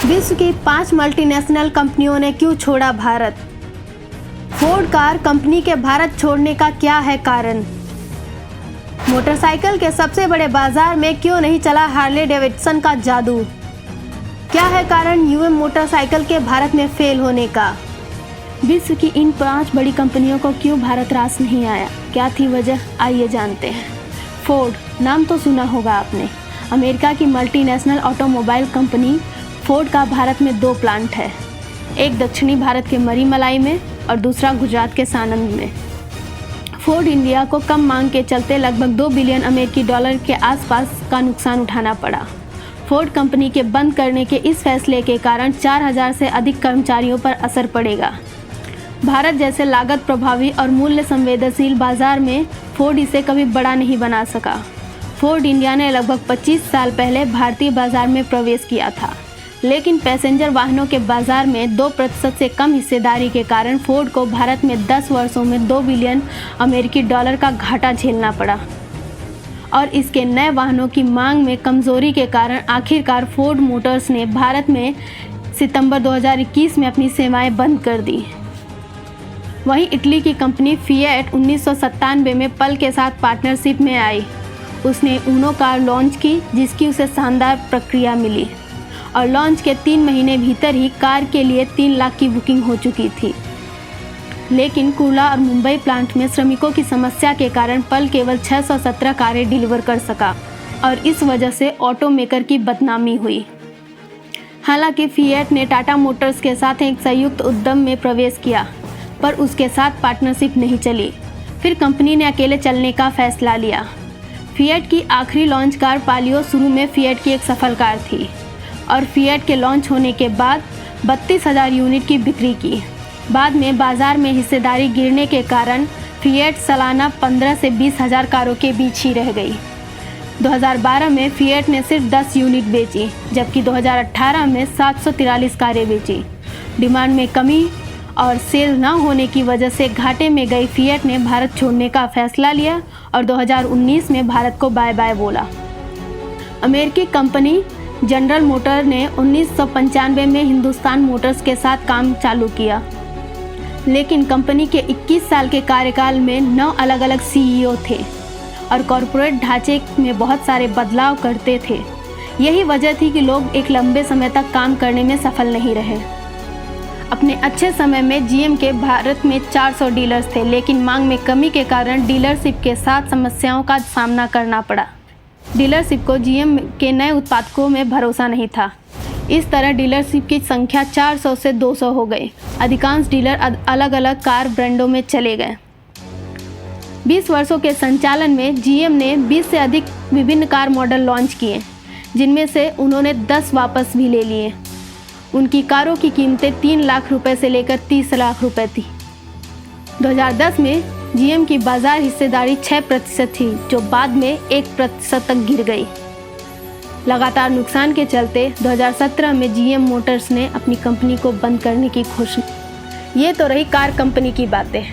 विश्व की 5 मल्टीनेशनल कंपनियों ने क्यों छोड़ा भारत? फोर्ड कार कंपनी के भारत छोड़ने का क्या है कारण? मोटरसाइकिल के सबसे बड़े बाजार में क्यों नहीं चला हार्ले डेविडसन का जादू? क्या है कारण यूएम मोटरसाइकिल के भारत में फेल होने का? विश्व की इन 5 बड़ी कंपनियों को क्यों भारत रास नहीं आया? क्या थी वजह? आइए जानते हैं। फोर्ड, नाम तो सुना होगा आपने। अमेरिका की मल्टीनेशनल ऑटोमोबाइल कंपनी फोर्ड का भारत में 2 प्लांट है, एक दक्षिणी भारत के मरीमलाई में और दूसरा गुजरात के सानंद में। फोर्ड इंडिया को कम मांग के चलते लगभग 2 बिलियन अमेरिकी डॉलर के आसपास का नुकसान उठाना पड़ा। फोर्ड कंपनी के बंद करने के इस फैसले के कारण 4000 से अधिक कर्मचारियों पर असर पड़ेगा। भारत जैसे लागत प्रभावी और मूल्य संवेदनशील बाजार में फोर्ड इसे कभी बड़ा नहीं बना सका। फोर्ड इंडिया ने लगभग 25 साल पहले भारतीय बाजार में प्रवेश किया था, लेकिन पैसेंजर वाहनों के बाजार में 2% से कम हिस्सेदारी के कारण फोर्ड को भारत में 10 वर्षों में 2 बिलियन अमेरिकी डॉलर का घाटा झेलना पड़ा और इसके नए वाहनों की मांग में कमजोरी के कारण आखिरकार फोर्ड मोटर्स ने भारत में सितंबर 2021 में अपनी सेवाएं बंद कर दी। वहीं इटली की कंपनी फिएट 1997 में पल के साथ पार्टनरशिप में आई। उसने ऊनो कार लॉन्च की, जिसकी उसे शानदार प्रक्रिया मिली और लॉन्च के 3 महीने भीतर ही कार के लिए 3 लाख की बुकिंग हो चुकी थी। लेकिन कुर्ला और मुंबई प्लांट में श्रमिकों की समस्या के कारण पल केवल 617 कारें डिलीवर कर सका और इस वजह से ऑटो मेकर की बदनामी हुई। हालांकि फिएट ने टाटा मोटर्स के साथ एक संयुक्त उद्यम में प्रवेश किया, पर उसके साथ पार्टनरशिप नहीं चली। फिर कंपनी ने अकेले चलने का फैसला लिया। फिएट की आखिरी लॉन्च कार पालियो शुरू में फिएट की एक सफल कार थी और फिएट के लॉन्च होने के बाद 32,000 यूनिट की बिक्री की। बाद में बाजार में हिस्सेदारी गिरने के कारण फिएट सालाना 15 से 20,000 कारों के बीच ही रह गई। 2012 में फिएट ने सिर्फ 10 यूनिट बेची, जबकि 2018 में 743 कारें बेची। डिमांड में कमी और सेल न होने की वजह से घाटे में गई फिएट ने भारत छोड़ने का फैसला लिया और 2019 में भारत को बाय बाय बोला। अमेरिकी कंपनी जनरल मोटर ने 1995 में हिंदुस्तान मोटर्स के साथ काम चालू किया, लेकिन कंपनी के 21 साल के कार्यकाल में 9 अलग अलग सीईओ थे और कॉरपोरेट ढांचे में बहुत सारे बदलाव करते थे। यही वजह थी कि लोग एक लंबे समय तक काम करने में सफल नहीं रहे। अपने अच्छे समय में जीएम के भारत में 400 डीलर्स थे, लेकिन मांग में कमी के कारण डीलरशिप के साथ समस्याओं का सामना करना पड़ा। डीलरशिप को जीएम के नए उत्पादकों में भरोसा नहीं था। इस तरह डीलरशिप की संख्या 400 से 200 हो गई। अधिकांश डीलर अलग अलग कार ब्रांडों में चले गए। 20 वर्षों के संचालन में जीएम ने 20 से अधिक विभिन्न कार मॉडल लॉन्च किए, जिनमें से उन्होंने 10 वापस भी ले लिए। उनकी कारों की कीमतें 3 लाख रुपए से लेकर 30 लाख रुपए थी। 2010 में जीएम की बाजार हिस्सेदारी 6% थी, जो बाद में 1% तक गिर गई। लगातार नुकसान के चलते 2017 में जीएम मोटर्स ने अपनी कंपनी को बंद करने की घोषणा। ये तो रही कार कंपनी की बातें।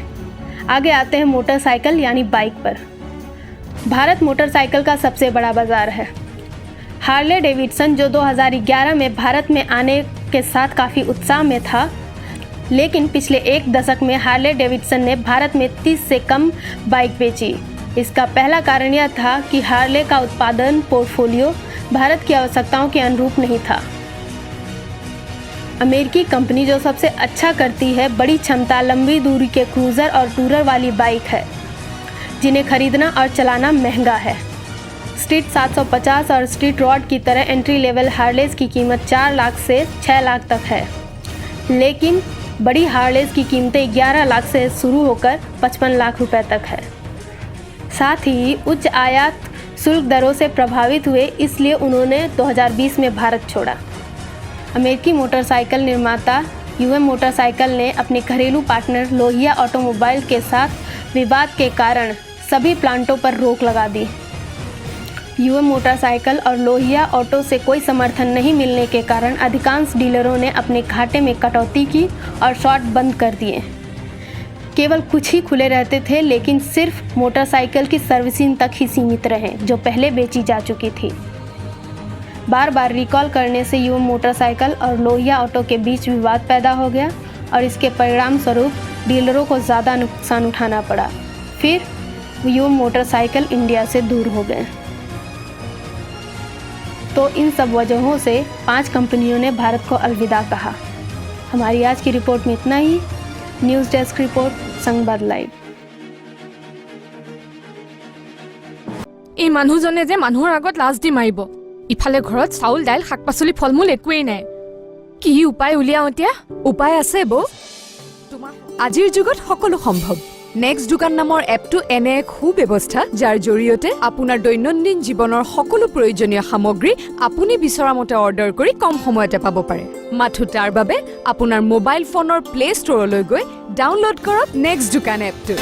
आगे आते हैं मोटरसाइकिल यानी बाइक पर। भारत मोटरसाइकिल का सबसे बड़ा बाजार है। हार्ले डेविडसन, जो 2011 में भारत में आने के साथ काफ़ी उत्साह में था, लेकिन पिछले 1 दशक में हार्ले डेविडसन ने भारत में 30 से कम बाइक बेची। इसका पहला कारण यह था कि हार्ले का उत्पादन पोर्टफोलियो भारत की आवश्यकताओं के अनुरूप नहीं था। अमेरिकी कंपनी जो सबसे अच्छा करती है बड़ी क्षमता, लंबी दूरी के क्रूज़र और टूरर वाली बाइक है, जिन्हें खरीदना और चलाना महंगा है। स्ट्रीट 750 और स्ट्रीट रॉड की तरह एंट्री लेवल हार्लेस की कीमत 4 लाख से 6 लाख तक है, लेकिन बड़ी हार्लेस की कीमतें 11 लाख से शुरू होकर 55 लाख रुपए तक है। साथ ही उच्च आयात शुल्क दरों से प्रभावित हुए, इसलिए उन्होंने 2020 में भारत छोड़ा। अमेरिकी मोटरसाइकिल निर्माता यूएम मोटरसाइकिल ने अपने घरेलू पार्टनर लोहिया ऑटोमोबाइल के साथ विवाद के कारण सभी प्लांटों पर रोक लगा दी। यूएम मोटरसाइकिल और लोहिया ऑटो से कोई समर्थन नहीं मिलने के कारण अधिकांश डीलरों ने अपने घाटे में कटौती की और शॉट बंद कर दिए। केवल कुछ ही खुले रहते थे, लेकिन सिर्फ मोटरसाइकिल की सर्विसिंग तक ही सीमित रहे, जो पहले बेची जा चुकी थी। बार बार रिकॉल करने से युवम मोटरसाइकिल और लोहिया ऑटो के बीच विवाद पैदा हो गया और इसके परिणाम स्वरूप डीलरों को ज़्यादा नुकसान उठाना पड़ा। फिर युवम मोटरसाइकिल इंडिया से दूर हो गए। तो इन सब वजहों से 5 कंपनियों ने भारत को अलविदा कहा। हमारी आज की रिपोर्ट में इतना ही। News desk report, Sangbad live. এই মানুহজনে যে মানুহৰ আগত লাজ দি মাৰিব, ইফালে ঘৰত চাউল দাইল শাক পাচলি ফলমূল একোৱেই নাই। কি উপায় উলিয়াও এতিয়া? উপায় আছে বৌ। আজিৰ যুগত সকলো সম্ভৱ। নেক্সট দোকান নামৰ এপটো এনে এক সুব্যৱস্থা যাৰ জৰিয়তে আপোনাৰ দৈনন্দিন জীৱনৰ সকলো প্ৰয়োজনীয় সামগ্ৰী আপুনি বিচৰা মতে অৰ্ডাৰ কৰি কম সময়তে পাব পাৰে। মাথো তাৰ বাবে আপোনাৰ মোবাইল ফোনৰ প্লে ষ্টৰলৈ গৈ ডাউনলোড কৰক নেক্সট দোকান এপটো।